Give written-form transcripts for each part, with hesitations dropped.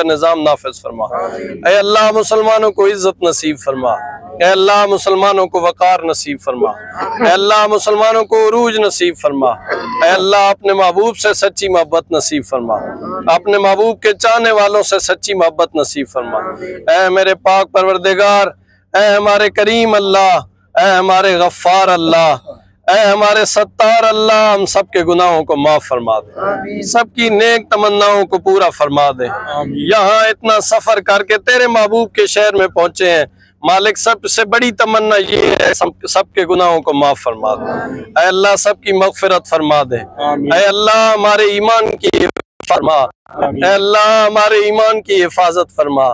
निज़ाम नाफिज फरमा। ऐ अल्लाह मुसलमानों को इज्जत नसीब फरमा। ऐ अल्लाह मुसलमानों को वक़ार नसीब फरमा। ऐ अल्लाह मुसलमानों को उरूज नसीब फरमा। ऐ अल्लाह अपने महबूब से सच्ची मोहब्बत नसीब फरमा। अपने महबूब के चाहने वालों से सच्ची मोहब्बत नसीब फरमा। ऐ मेरे पाक परवरदिगार, ऐ हमारे करीम अल्लाह, ऐ हमारे गफ्फार अल्लाह, ऐ हमारे सत्तार अल्लाह, हम सब के गुनाहों को माफ फरमा दे, सबकी नेक तमन्नाओं को पूरा फरमा दे। यहाँ इतना सफर करके तेरे महबूब के शहर में पहुंचे हैं मालिक, सबसे बड़ी तमन्ना ये है सबके गुनाहों को माफ फरमा दे। ऐ अल्लाह सबकी मगफिरत फरमा दे। ऐ अल्लाह हमारे ईमान की फरमा। ऐ अल्लाह हमारे ईमान की हिफाजत फरमा।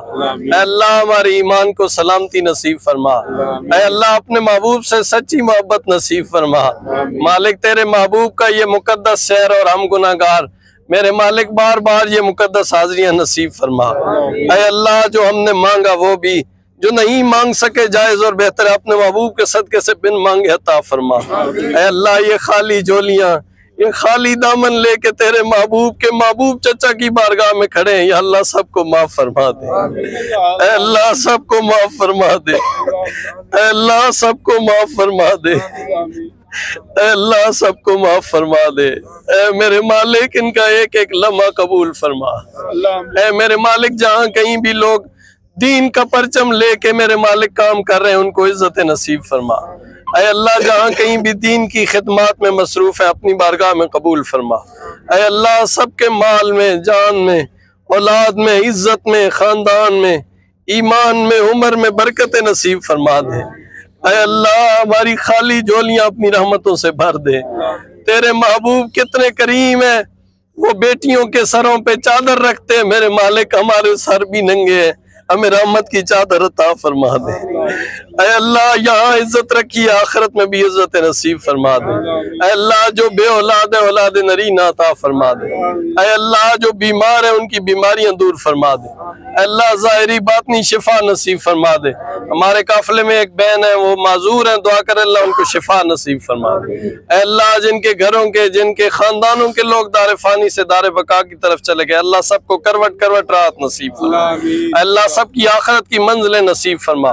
ऐ अल्लाह हमारे ईमान को सलामती नसीब फरमा। ऐ अल्लाह अपने महबूब से सच्ची मोहब्बत नसीब फरमा। मालिक तेरे महबूब का ये मुकद्दस शहर और हम गुनाहगार, मेरे मालिक बार बार ये मुकद्दस हाज़िरियाँ नसीब फरमा। ऐ अल्लाह जो हमने मांगा वो भी, जो नहीं मांग सके जायज और बेहतर अपने महबूब के सदके से बिन मांगे अता फरमा। ऐ अल्लाह ये खाली झोलियाँ, ये खाली दामन लेके तेरे महबूब के महबूब चचा की बारगाह में खड़े हैं, या अल्लाह सबको माफ फरमा दे। ऐ अल्लाह सबको माफ फरमा दे। ऐ अल्लाह सबको माफ फरमा दे। ऐ अल्लाह सबको माफ फरमा दे। ऐ मेरे मालिक इनका एक एक लम्हा कबूल फरमा। ऐ मेरे मालिक जहाँ कहीं भी लोग दीन का परचम लेके मेरे मालिक काम कर रहे हैं उनको इज्जत नसीब फरमा। ऐ अल्लाह जहाँ कहीं भी दीन की खिदमत में मसरूफ है अपनी बारगाह में कबूल फरमा। ऐ अल्लाह सबके माल में, जान में, औलाद में, इज्जत में, खानदान में, ईमान में, उम्र में बरकत नसीब फरमा दे। ऐ अल्लाह हमारी खाली झोलियाँ अपनी रहमतों से भर दे। तेरे महबूब कितने करीम है, वो बेटियों के सरों पे चादर रखते हैं, मेरे मालिक हमारे सर भी नंगे हैं, हमें रहमत की चादर अता फरमा दे। ऐ अल्लाह यहाँ इज्जत रखी, आखिरत में भी इज्जत नसीब फरमा दे। ऐ अल्लाह जो बे औलाद है औलाद नरीना अता फरमा दे। ऐ अल्लाह जो बीमार है उनकी बीमारियां दूर फरमा दे। ऐ अल्लाह ज़ाहिरी बातनी शिफा नसीब फरमा दे। हमारे काफिले में एक बहन है, वो माजूर है, दुआ कर अल्लाह उनको शिफा नसीब फरमा दे। ऐ अल्लाह जिनके घरों के, जिनके खानदानों के लोग दार फानी से दार बका की तरफ चले गए, अल्लाह सबको करवट करवट राहत नसीब फरमा। अल्लाह सबकी आखिरत की मंजिलें नसीब फरमा।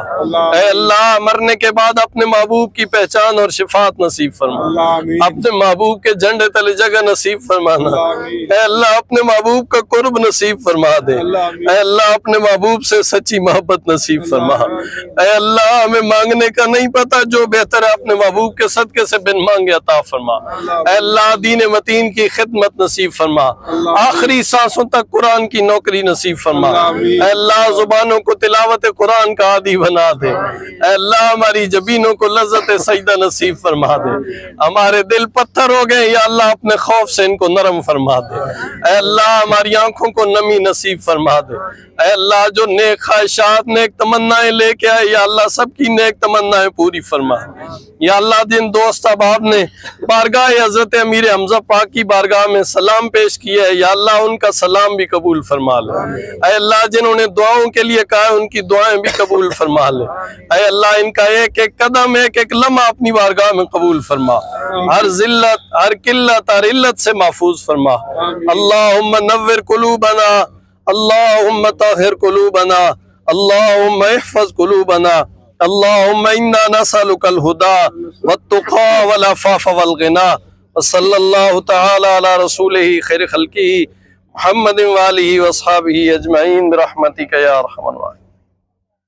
ऐ अल्लाह मरने के बाद अपने महबूब की पहचान और शिफात नसीब फरमा। अपने महबूब के झंडे तले जगह नसीब फरमाना। ऐ अल्लाह अपने महबूब का कुर्ब नसीब फरमा दे। ऐ अल्लाह अपने महबूब से सच्ची मोहब्बत नसीब फरमा। ऐ अल्लाह हमें मांगने का नहीं पता, जो बेहतर है अपने महबूब के सदके से बिन मांगे अता फरमा। ऐ अल्लाह दीन मतीन की खिदमत नसीब फरमा। आखिरी सांसों तक कुरान की नौकरी नसीब फरमा। ऐ अल्लाह जुबानों को तिलावत कुरान का आदी बना दे। ऐ अल्लाह हमारी जबीनों को लज्जत सजदा नसीब फरमा दे। हमारे दिल पत्थर हो गए, या अल्लाह अपने खौफ से इनको नरम फरमा दे। ऐ अल्लाह हमारी आंखों को नमी नसीब फरमा दे। ऐ अल्लाह जो नेक ख्वाहिशात, नेक तमन्नाएं लेके आए, या अल्लाह सबकी नेक तमन्नाएं पूरी फरमा। या अल्लाह जिन दोस्त अहबाब ने बारगाह हज़रत अमीर हमजा पाक की बारगाह में सलाम पेश किया है, या अल्लाह उनका सलाम भी कबूल फरमा ले। ऐ अल्लाह जिन्होंने दुआओं के लिए कहा है उनकी दुआएं भी कबूल फरमा ले। ऐ अल्लाह इनका एक एक कदम, एक एक लम्हा अपनी बारगाह में कबूल फरमा। हर जिल्लत, हर किल्लत, हर इल्लत से महफूज फरमा। अल्लाहुम्मा नव्विर कुलूबना, अल्लाहुम्मा ताहिर कुलूबना, अल्लाहुम्मा इहफज़ कुलूबना, अल्लाहुम्मा इन्ना नसअलुकल हुदा वत्तुक़ा वल अफ़ाफ़ वल गिना। सल्लल्लाहु तआला अला रसूलिही खैर खल्क़िही मुहम्मदिन व आलिही व अस्हाबिही अजमईन बिरहमतिका या अरहमर राहिमीन।